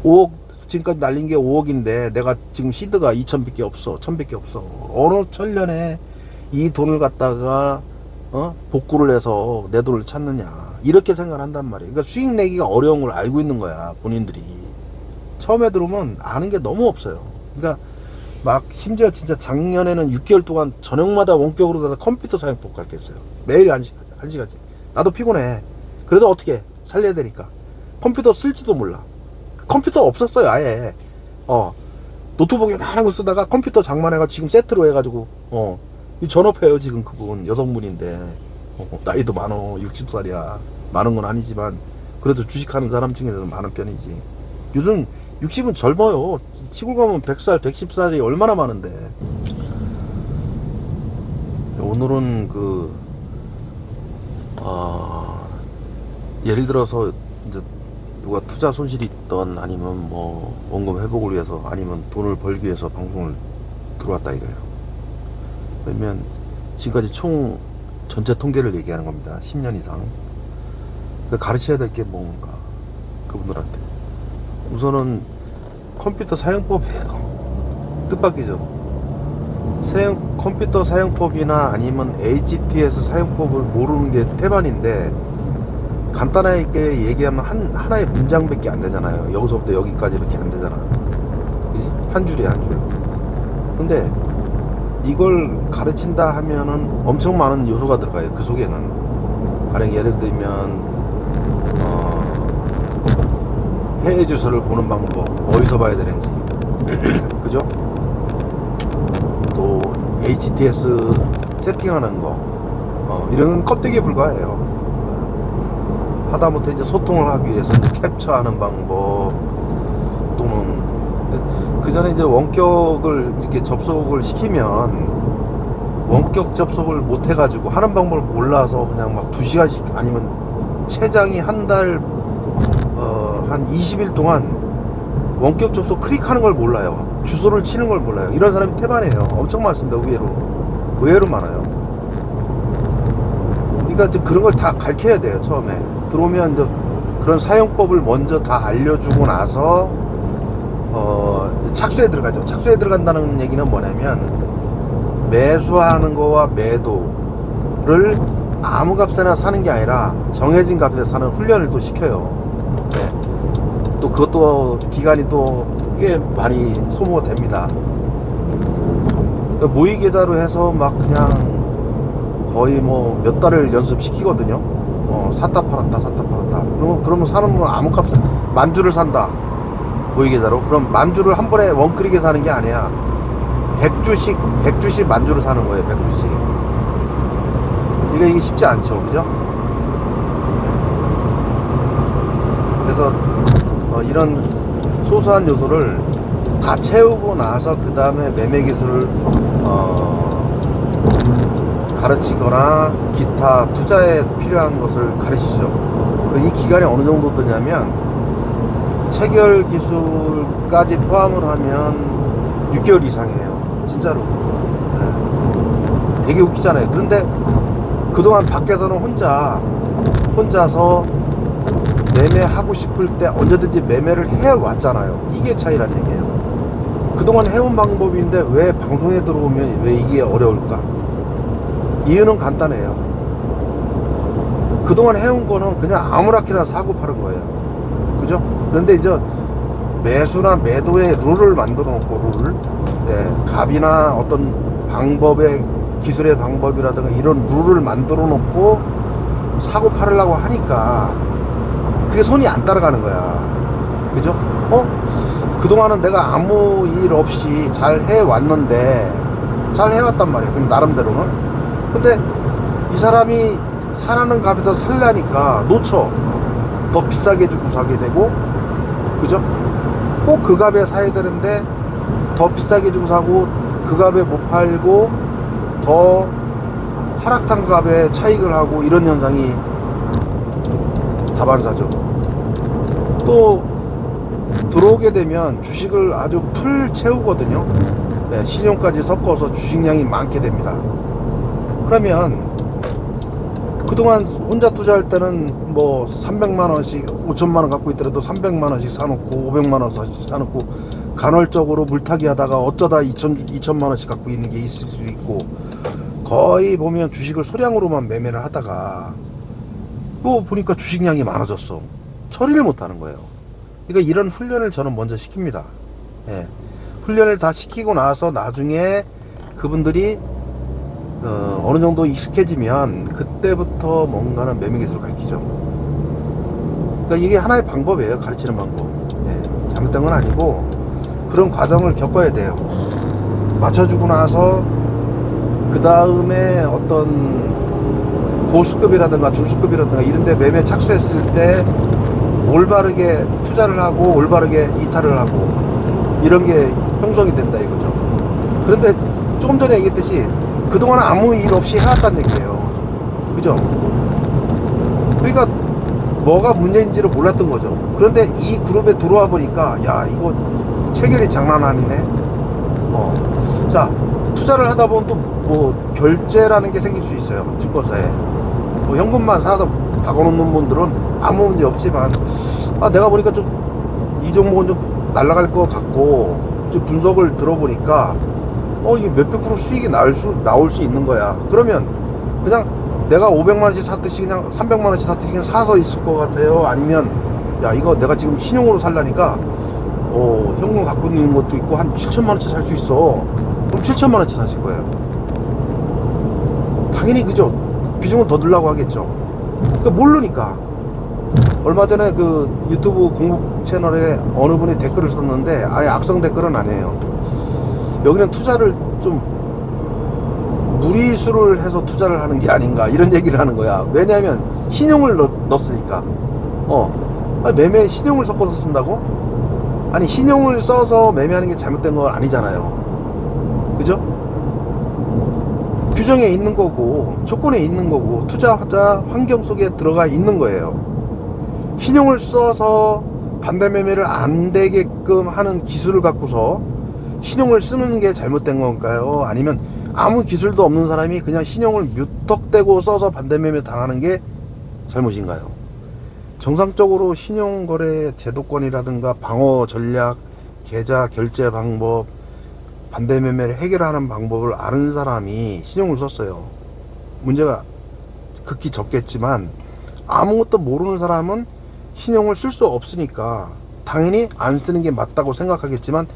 5억, 지금까지 날린 게 5억인데 내가 지금 시드가 2,000밖에 없어. 1,000밖에 없어. 어느 천년에 이 돈을 갖다가 복구를 해서 내 돈을 찾느냐, 이렇게 생각을 한단 말이에요. 그러니까 수익 내기가 어려운 걸 알고 있는 거야, 본인들이. 처음에 들어오면 아는 게 너무 없어요. 그러니까 막 심지어 진짜 작년에는 6개월 동안 저녁마다 원격으로 컴퓨터 사용법 가르쳤어요. 매일 1시간씩. 나도 피곤해. 그래도 어떻게 살려야 되니까. 컴퓨터 쓸지도 몰라. 컴퓨터 없었어요, 아예. 노트북에 많은 걸 쓰다가 컴퓨터 장만해가 지금 세트로 해가지고 전업해요. 지금 그분 여성분인데 나이도 많어. 60살이야 많은 건 아니지만 그래도 주식하는 사람 중에서는 많은 편이지. 요즘 60은 젊어요. 시골 가면 100살 110살이 얼마나 많은데. 오늘은 예를 들어서 이제 누가 투자 손실이 있던, 아니면 뭐 원금 회복을 위해서, 아니면 돈을 벌기 위해서 방송을 들어왔다 이거예요. 그러면 지금까지 총 전체 통계를 얘기하는 겁니다. 10년 이상. 가르쳐야 될 게 뭔가, 그분들한테. 우선은 컴퓨터 사용법이에요. 뜻밖이죠. 컴퓨터 사용법이나 아니면 HTS 사용법을 모르는 게 태반인데, 간단하게 얘기하면 하나의 문장밖에 안 되잖아요. 여기서부터 여기까지밖에 안 되잖아. 그지? 한 줄이야, 한 줄. 근데 이걸 가르친다 하면은 엄청 많은 요소가 들어가요. 그 속에는. 가령 예를 들면 해외 주소를 보는 방법, 어디서 봐야 되는지 그죠? 또 HTS 세팅하는 거, 이런 껍데기에 불과해요. 하다못해 이제 소통을 하기 위해서 이제 캡처하는 방법, 또는 그 전에 이제 원격을 이렇게 접속을 시키면, 원격 접속을 못 해가지고 하는 방법을 몰라서 그냥 막 2시간씩, 아니면 최장이 한 달, 한 20일 동안 원격 접속 클릭하는 걸 몰라요. 주소를 치는 걸 몰라요. 이런 사람이 태반이에요. 엄청 많습니다. 의외로 많아요. 그러니까 이제 그런 걸 다 가르쳐야 돼요. 처음에 들어오면 이제 그런 사용법을 먼저 다 알려주고 나서 착수에 들어가죠. 착수에 들어간다는 얘기는 뭐냐면, 매수하는 거와 매도를 아무 값에나 사는 게 아니라 정해진 값에 사는 훈련을 또 시켜요. 네. 또 그것도 기간이 또 꽤 많이 소모가 됩니다. 모의 계좌로 해서 막 그냥 거의 뭐 몇 달을 연습시키거든요. 샀다 팔았다 그러면 사는 건 아무 값에, 만주를 산다 모의 계좌로. 그럼 만주를 한 번에 원클릭에 사는 게 아니야. 100주씩 만주를 사는 거예요. 100주씩. 이게 쉽지 않죠, 그죠? 그래서 이런 소소한 요소를 다 채우고 나서 그 다음에 매매 기술을 가르치거나 기타 투자에 필요한 것을 가르치죠. 이 기간이 어느 정도 되냐면, 체결 기술까지 포함을 하면 6개월 이상이에요. 진짜로. 네. 되게 웃기잖아요. 그런데 그동안 밖에서는 혼자서 매매하고 싶을 때 언제든지 매매를 해왔잖아요. 이게 차이란 얘기예요. 그동안 해온 방법인데 왜 방송에 들어오면 왜 이게 어려울까? 이유는 간단해요. 그동안 해온 거는 그냥 아무렇게나 사고 파는 거예요. 그죠? 그런데 이제 매수나 매도의 룰을 만들어 놓고, 값이나 어떤 방법의, 기술의 방법이라든가 이런 룰을 만들어 놓고 사고 팔으려고 하니까 그게 손이 안 따라가는 거야. 그죠? 그동안은 내가 아무 일 없이 잘 해왔는데, 잘 해왔단 말이야. 그럼 나름대로는. 근데 이 사람이 사라는 값에서 살라니까 놓쳐. 더 비싸게 주고 사게 되고, 그죠? 꼭 그 값에 사야 되는데 더 비싸게 주고 사고, 그 값에 못 팔고 더 하락한 값에 차익을 하고, 이런 현상이 다반사죠. 또 들어오게 되면 주식을 아주 풀 채우거든요. 네, 신용까지 섞어서 주식량이 많게 됩니다. 그러면 그동안 혼자 투자할 때는 뭐 300만원씩 5천만원 갖고 있더라도 300만원씩 사놓고 500만원씩 사놓고 간헐적으로 물타기 하다가 어쩌다 2천만원씩 갖고 있는 게 있을 수 있고, 거의 보면 주식을 소량으로만 매매를 하다가 또 보니까 주식량이 많아졌어. 처리를 못하는 거예요. 그러니까 이런 훈련을 저는 먼저 시킵니다. 예. 훈련을 다 시키고 나서 나중에 그분들이 어느 정도 익숙해지면 그때부터 뭔가는 매매 기술을 가르치죠. 그러니까 이게 하나의 방법이에요. 가르치는 방법. 예. 잘못된 건 아니고 그런 과정을 겪어야 돼요. 맞춰주고 나서 그 다음에 어떤 고수급이라든가 중수급이라든가 이런데 매매 착수했을 때 올바르게 투자를 하고 올바르게 이탈을 하고 이런 게 형성이 된다 이거죠. 그런데 조금 전에 얘기했듯이 그동안 아무 일 없이 해왔다는 얘기예요. 그죠? 그러니까 뭐가 문제인지를 몰랐던 거죠. 그런데 이 그룹에 들어와 보니까 야, 이거 체결이 장난 아니네. 자, 투자를 하다 보면 또 뭐 결제라는 게 생길 수 있어요. 증권사에 뭐 현금만 사서 박아놓는 분들은 아무 문제 없지만, 내가 보니까 좀 이 종목은 좀 날아갈 것 같고 좀 분석을 들어보니까 이게 몇백 프로 수익이 나올 수 있는 거야. 그러면 그냥 내가 500만원씩 샀듯이 그냥 300만원씩 샀듯이 그냥 사서 있을 것 같아요? 아니면 야, 이거 내가 지금 신용으로 살라니까 현금 갖고 있는 것도 있고 한 7천만원치 살 수 있어. 그럼 7천만원치 사실 거예요. 당연히 그죠. 비중은 더 넣으려고 하겠죠. 그러니까 모르니까. 얼마 전에 그 유튜브 공부 채널에 어느 분이 댓글을 썼는데, 아예 악성 댓글은 아니에요. 여기는 투자를 좀 무리수를 해서 투자를 하는 게 아닌가 이런 얘기를 하는 거야. 왜냐하면 신용을 넣었으니까. 매매에 신용을 섞어서 쓴다고? 아니, 신용을 써서 매매하는 게 잘못된 건 아니잖아요. 그죠? 규정에 있는 거고 조건에 있는 거고 투자자 환경 속에 들어가 있는 거예요. 신용을 써서 반대 매매를 안 되게끔 하는 기술을 갖고서 신용을 쓰는 게 잘못된 건가요? 아니면 아무 기술도 없는 사람이 그냥 신용을 무턱대고 써서 반대 매매 당하는 게 잘못인가요? 정상적으로 신용거래 제도권이라든가 방어 전략, 계좌 결제 방법, 반대 매매를 해결하는 방법을 아는 사람이 신용을 썼어요. 문제가 극히 적겠지만 아무것도 모르는 사람은 신용을 쓸 수 없으니까 당연히 안 쓰는 게 맞다고 생각하겠지만,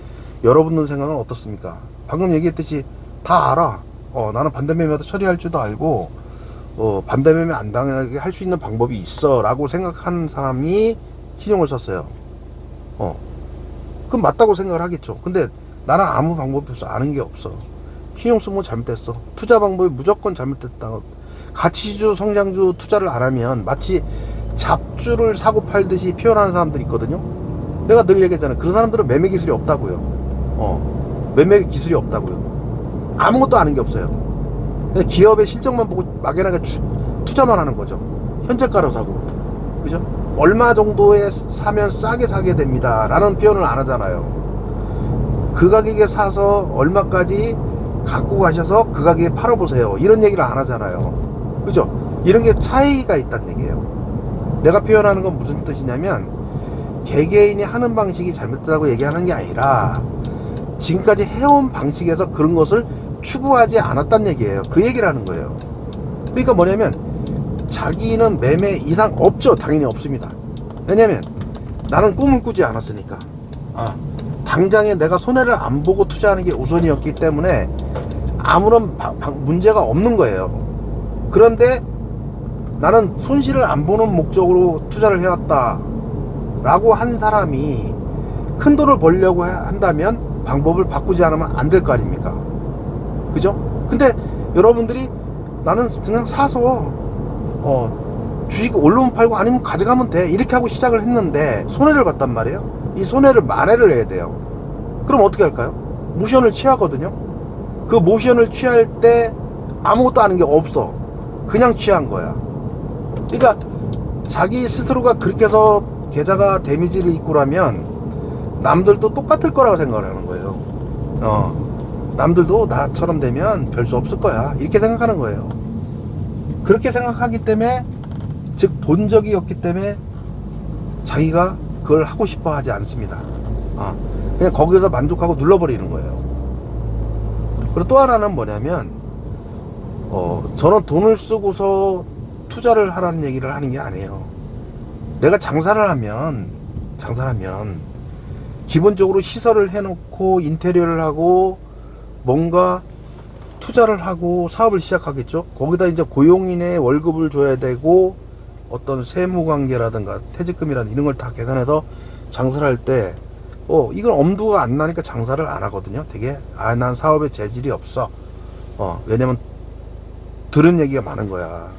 여러분들 생각은 어떻습니까? 방금 얘기했듯이 다 알아. 나는 반대 매매도 처리할 줄도 알고 반대 매매 안 당하게 할 수 있는 방법이 있어 라고 생각하는 사람이 신용을 썼어요. 그럼 맞다고 생각을 하겠죠. 근데 나는 아무 방법이 없어. 아는 게 없어. 신용 쓰면 잘못됐어. 투자 방법이 무조건 잘못됐다. 가치주, 성장주 투자를 안 하면 마치 잡주를 사고 팔듯이 표현하는 사람들이 있거든요. 내가 늘 얘기했잖아요. 그런 사람들은 매매 기술이 없다고요. 매매 기술이 없다고요. 아무것도 아는 게 없어요. 그냥 기업의 실적만 보고 막연하게 투자만 하는 거죠. 현재가로 사고. 그죠? 얼마 정도에 사면 싸게 사게 됩니다 라는 표현을 안 하잖아요. 그 가격에 사서 얼마까지 갖고 가셔서 그 가격에 팔아보세요 이런 얘기를 안 하잖아요. 그죠? 이런 게 차이가 있다는 얘기예요. 내가 표현하는 건 무슨 뜻이냐면, 개개인이 하는 방식이 잘못됐다고 얘기하는 게 아니라 지금까지 해온 방식에서 그런 것을 추구하지 않았다는 얘기예요. 그 얘기를 하는 거예요. 그러니까 뭐냐면 자기는 매매 이상 없죠. 당연히 없습니다. 왜냐면 나는 꿈을 꾸지 않았으니까. 당장에 내가 손해를 안 보고 투자하는 게 우선이었기 때문에 아무런 문제가 없는 거예요. 그런데 나는 손실을 안 보는 목적으로 투자를 해왔다 라고 한 사람이 큰 돈을 벌려고 한다면 방법을 바꾸지 않으면 안 될 거 아닙니까? 그죠? 근데 여러분들이 나는 그냥 사서 주식 오르면 팔고 아니면 가져가면 돼 이렇게 하고 시작을 했는데 손해를 봤단 말이에요. 이 손해를 만회를 해야 돼요. 그럼 어떻게 할까요? 모션을 취하거든요. 그 모션을 취할 때 아무것도 아는 게 없어. 그냥 취한 거야. 그러니까 자기 스스로가 그렇게 해서 계좌가 데미지를 입고 라면 남들도 똑같을 거라고 생각을 하는 거예요. 남들도 나처럼 되면 별 수 없을 거야 이렇게 생각하는 거예요. 그렇게 생각하기 때문에, 즉 본 적이 없기 때문에 자기가 그걸 하고 싶어 하지 않습니다. 그냥 거기서 만족하고 눌러버리는 거예요. 그리고 또 하나는 뭐냐면, 저는 돈을 쓰고서 투자를 하라는 얘기를 하는 게 아니에요. 내가 장사를 하면 기본적으로 시설을 해놓고 인테리어를 하고 뭔가 투자를 하고 사업을 시작하겠죠. 거기다 이제 고용인의 월급을 줘야 되고 어떤 세무관계라든가 퇴직금이라든가 이런 걸 다 계산해서 장사를 할 때 이건 엄두가 안 나니까 장사를 안 하거든요. 되게 난 사업에 재질이 없어. 왜냐면 들은 얘기가 많은 거야.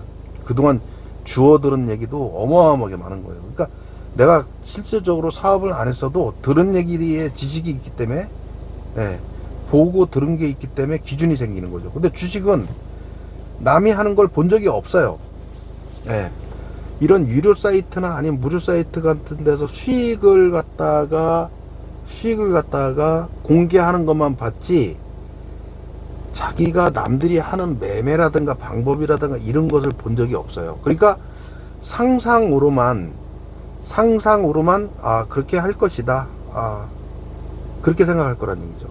그동안 주워 들은 얘기도 어마어마하게 많은 거예요. 그러니까 내가 실질적으로 사업을 안 했어도 들은 얘기에 지식이 있기 때문에, 보고 들은 게 있기 때문에 기준이 생기는 거죠. 근데 주식은 남이 하는 걸 본 적이 없어요. 이런 유료 사이트나 아니면 무료 사이트 같은 데서 수익을 갖다가 공개하는 것만 봤지, 자기가 남들이 하는 매매라든가 방법이라든가 이런 것을 본 적이 없어요. 그러니까 상상으로만 그렇게 할 것이다, 그렇게 생각할 거란 얘기죠.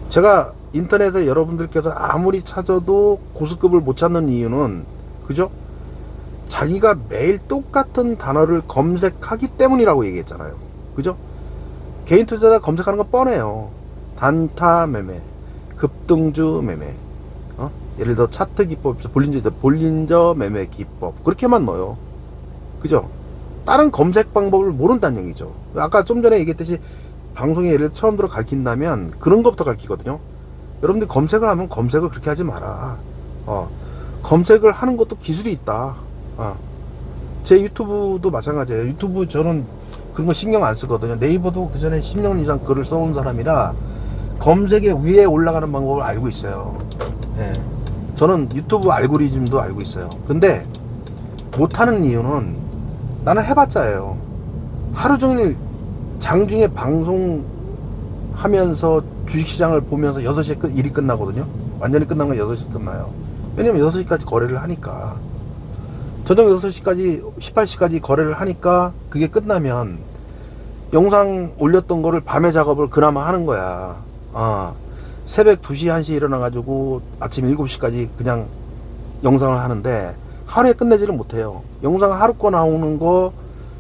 제가 인터넷에 여러분들께서 아무리 찾아도 고스톱을 못 찾는 이유는, 그죠? 자기가 매일 똑같은 단어를 검색하기 때문이라고 얘기했잖아요. 그죠? 개인 투자자 검색하는 건 뻔해요. 단타 매매, 급등주 매매, 예를 들어 차트 기법, 볼린저 매매 기법, 그렇게만 넣어요. 그죠? 다른 검색 방법을 모른다는 얘기죠. 아까 좀 전에 얘기했듯이 방송에 예를 들어 처음 들어 가르친다면 그런 것부터 가르치거든요. 여러분들 검색을 하면 검색을 그렇게 하지 마라. 검색을 하는 것도 기술이 있다. 제 유튜브도 마찬가지예요. 유튜브 저는 그런 거 신경 안 쓰거든요. 네이버도 그 전에 10년 이상 글을 써온 사람이라 검색에 위에 올라가는 방법을 알고 있어요. 저는 유튜브 알고리즘도 알고 있어요. 근데 못하는 이유는 나는 해봤자예요. 하루 종일 장중에 방송하면서 주식시장을 보면서 6시에 일이 끝나거든요. 완전히 끝난 건 6시 끝나요. 왜냐면 6시까지 거래를 하니까. 저녁 6시까지 18시까지 거래를 하니까 그게 끝나면 영상 올렸던 거를 밤에 작업을 그나마 하는 거야. 새벽 2시 1시에 일어나가지고 아침 7시까지 그냥 영상을 하는데 하루에 끝내지를 못해요. 영상 하루 거 나오는 거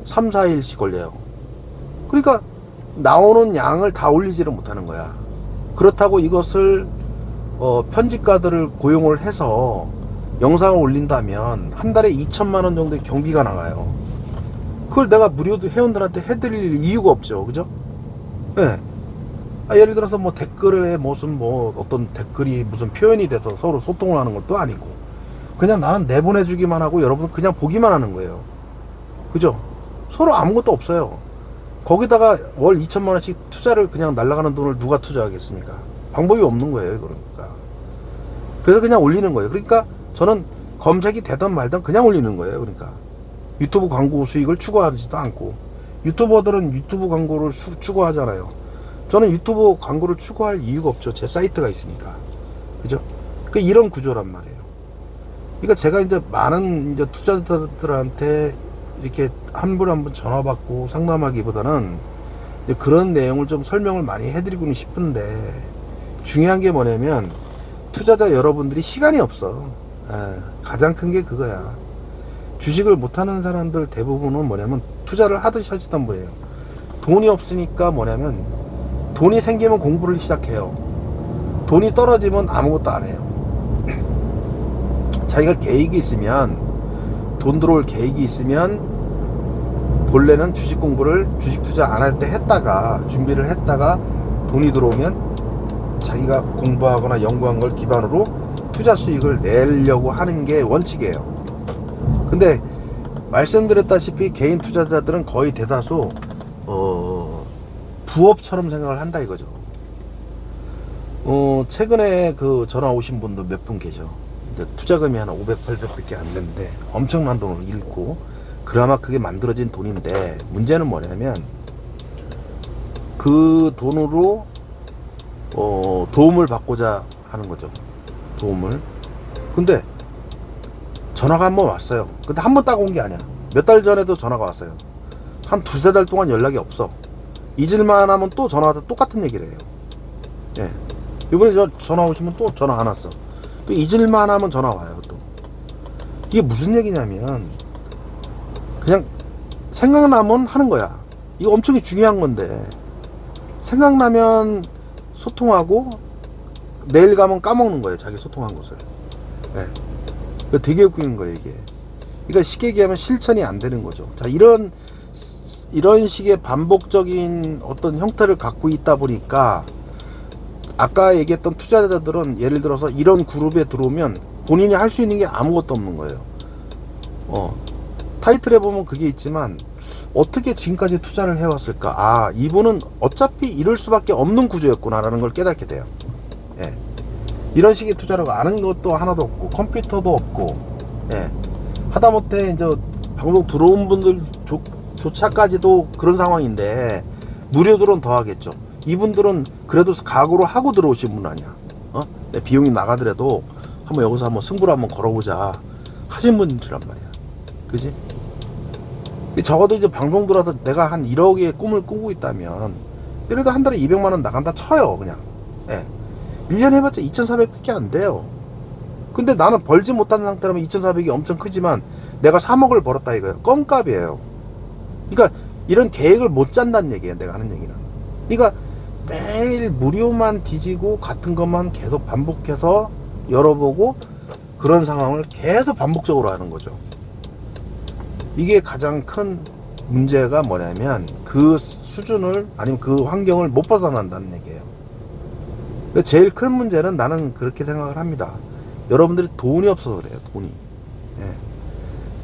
3, 4일씩 걸려요. 그러니까 나오는 양을 다 올리지를 못하는 거야. 그렇다고 이것을 편집가들을 고용을 해서 영상을 올린다면 한 달에 2천만원 정도의 경비가 나가요. 그걸 내가 무료 회원들한테 해드릴 이유가 없죠. 그죠? 예를 들어서 뭐 댓글에 어떤 댓글이 무슨 표현이 돼서 서로 소통을 하는 것도 아니고, 그냥 나는 내보내주기만 하고 여러분은 그냥 보기만 하는 거예요. 그죠? 서로 아무것도 없어요. 거기다가 월 2천만원씩 투자를, 그냥 날아가는 돈을 누가 투자하겠습니까? 방법이 없는 거예요. 그러니까. 그래서 그냥 올리는 거예요. 그러니까 저는 검색이 되든 말든 그냥 올리는 거예요. 그러니까 유튜브 광고 수익을 추구하지도 않고, 유튜버들은 유튜브 광고를 추구하잖아요. 저는 유튜브 광고를 추구할 이유가 없죠. 제 사이트가 있으니까. 그죠? 이런 구조란 말이에요. 그러니까 제가 이제 많은 투자자들한테 이렇게 한 분 한 분 전화 받고 상담하기보다는 그런 내용을 좀 설명을 많이 해드리고는 싶은데, 중요한 게 뭐냐면 투자자 여러분들이 시간이 없어. 가장 큰 게 그거야. 주식을 못하는 사람들 대부분은 뭐냐면 투자를 하듯이 하시던 분이에요. 돈이 없으니까 뭐냐면, 돈이 생기면 공부를 시작해요. 돈이 떨어지면 아무것도 안 해요. 자기가 계획이 있으면, 돈 들어올 계획이 있으면 본래는 주식 공부를, 주식 투자 안 할 때 했다가, 준비를 했다가 돈이 들어오면 자기가 공부하거나 연구한 걸 기반으로 투자 수익을 내려고 하는 게 원칙이에요. 근데 말씀드렸다시피 개인 투자자들은 거의 대다수 부업처럼 생각을 한다 이거죠. 최근에 그 전화 오신 분도 몇 분 계셔. 이제 투자금이 한 500, 800밖에 안 되는데 엄청난 돈을 잃고, 그나마 그게 만들어진 돈인데, 문제는 뭐냐면 그 돈으로 도움을 받고자 하는 거죠. 도움을. 근데 전화가 한 번 왔어요. 근데 한 번 따고 온 게 아니야. 몇 달 전에도 전화가 왔어요. 한 두세 달 동안 연락이 없어. 잊을만 하면 또 전화 와서 똑같은 얘기를 해요. 예. 이번에 전화 오시면 또 전화 안 왔어. 또 잊을만 하면 전화 와요. 또 이게 무슨 얘기냐면 그냥 생각나면 하는 거야. 이거 엄청 중요한 건데 생각나면 소통하고 내일 가면 까먹는 거예요. 자기 소통한 것을. 예. 되게 웃기는 거예요 이게. 그러니까 쉽게 얘기하면 실천이 안 되는 거죠. 자, 이런 식의 반복적인 어떤 형태를 갖고 있다 보니까 아까 얘기했던 투자자들은 예를 들어서 이런 그룹에 들어오면 본인이 할 수 있는 게 아무것도 없는 거예요. 타이틀에 보면 그게 있지만 어떻게 지금까지 투자를 해왔을까? 아, 이분은 어차피 이럴 수밖에 없는 구조였구나 라는 걸 깨닫게 돼요. 예. 이런 식의 투자라고 아는 것도 하나도 없고 컴퓨터도 없고, 예. 하다못해 이제 방송 들어온 분들 조차까지도 그런 상황인데 무료들은 더 하겠죠. 이분들은 그래도 각오로 하고 들어오신 분 아니야. 내 비용이 나가더라도 한번 여기서 한번 승부를 한번 걸어보자 하신 분들이란 말이야. 그지? 적어도 이제 방송 들어서 내가 한 1억의 꿈을 꾸고 있다면 예를 들어 한 달에 200만원 나간다 쳐요. 그냥. 예. 1년 해봤자 2,400밖에 안 돼요. 근데 나는 벌지 못한 상태라면 2,400이 엄청 크지만 내가 3억을 벌었다 이거예요. 껌값이에요. 그러니까 이런 계획을 못 짠다는 얘기예요. 내가 하는 얘기는. 그러니까 매일 무료만 뒤지고 같은 것만 계속 반복해서 열어보고 그런 상황을 계속 반복적으로 하는 거죠. 이게 가장 큰 문제가 뭐냐면 그 수준을 아니면 그 환경을 못 벗어난다는 얘기예요. 제일 큰 문제는 나는 그렇게 생각을 합니다. 여러분들이 돈이 없어서 그래요. 돈이. 예.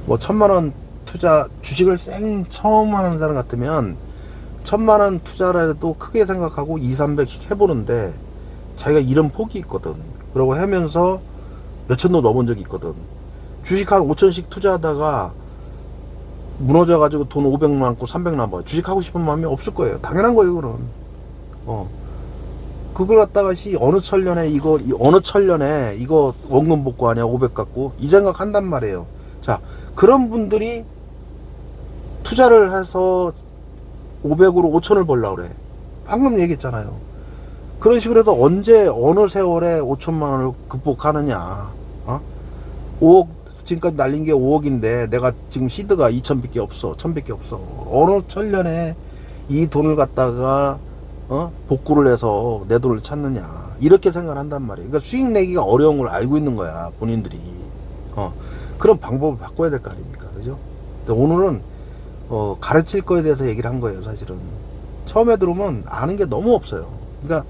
뭐 1,000만원 투자 주식을 처음 하는 사람 같으면 1,000만원 투자라도 크게 생각하고 200~300씩 해보는데 자기가 잃은 폭이 있거든. 그러고 하면서 몇천도 넣어본 적이 있거든. 주식 한 5천씩 투자하다가 무너져 가지고 돈 500 남고 300 남아요. 주식 하고 싶은 마음이 없을 거예요. 당연한 거예요. 그럼 그걸 갖다가 어느 천년에 이거 원금 복구하냐 500 갖고 이 생각 한단 말이에요. 자, 그런 분들이 투자를 해서 500으로 5천을 벌려고 그래. 방금 얘기했잖아요. 그런 식으로 해서 언제 어느 세월에 5천만 원을 극복하느냐. 5억 지금까지 날린 게 5억인데 내가 지금 시드가 2,000밖에 없어. 1,000밖에 없어. 어느 천년에 이 돈을 갖다가 복구를 해서 내 돈을 찾느냐. 이렇게 생각을 한단 말이에요. 그러니까 수익 내기가 어려운 걸 알고 있는 거야. 본인들이. 그런 방법을 바꿔야 될 거 아닙니까? 그죠? 근데 오늘은 가르칠 거에 대해서 얘기를 한 거예요. 사실은 처음에 들어오면 아는 게 너무 없어요. 그러니까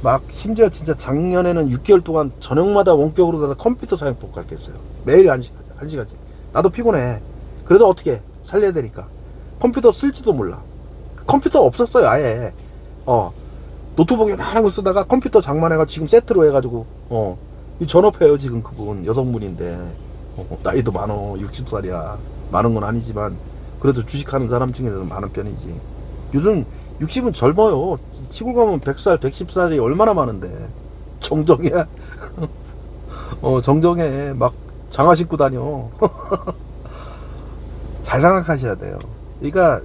막 심지어 진짜 작년에는 6개월 동안 저녁마다 원격으로 컴퓨터 사용법 가르쳤어요. 매일 1시간씩. 나도 피곤해. 그래도 어떻게 살려야 되니까. 컴퓨터 쓸지도 몰라. 컴퓨터 없었어요 아예. 노트북에 많은 걸 쓰다가 컴퓨터 장만해가 지금 세트로 해가지고 전업해요. 지금 그분 여성분인데 나이도 많어. 60살이야 많은 건 아니지만 그래도 주식하는 사람 중에는 많은 편이지. 요즘 60은 젊어요. 시골 가면 100살 110살이 얼마나 많은데 정정해. 정정해. 막 장화 신고 다녀. 잘 생각하셔야 돼요. 그러니까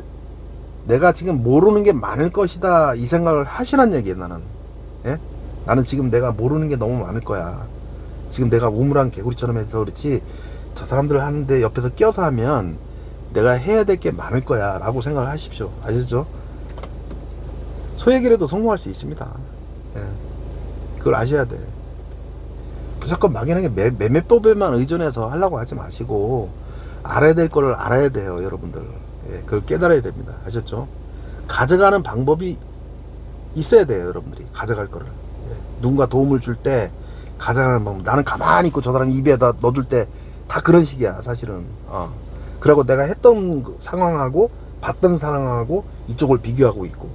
내가 지금 모르는 게 많을 것이다 이 생각을 하시란 얘기예요. 나는. 예? 나는 지금 내가 모르는 게 너무 많을 거야. 지금 내가 우물한 개구리처럼 해서 그렇지 저 사람들 하는데 옆에서 껴서 하면 내가 해야 될 게 많을 거야 라고 생각을 하십시오. 아시죠? 소액이라도 성공할 수 있습니다. 예. 그걸 아셔야 돼. 무조건 막연하게 매매법에만 의존해서 하려고 하지 마시고 알아야 될 거를 알아야 돼요. 여러분들. 예. 그걸 깨달아야 됩니다. 아셨죠? 가져가는 방법이 있어야 돼요. 여러분들이 가져갈 거를. 예. 누군가 도움을 줄 때 가져가는 방법. 나는 가만히 있고 저 사람 입에다 넣어줄 때 다 그런 식이야 사실은. 그리고 내가 했던 상황하고 봤던 상황하고 이쪽을 비교하고 있고.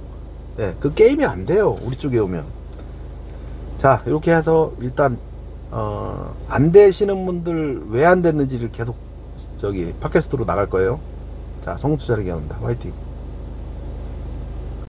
예, 그 게임이 안 돼요. 우리 쪽에 오면. 자, 이렇게 해서 일단 안 되시는 분들 왜 안 됐는지를 계속 팟캐스트로 나갈 거예요. 자, 성투자를 기합니다. 화이팅.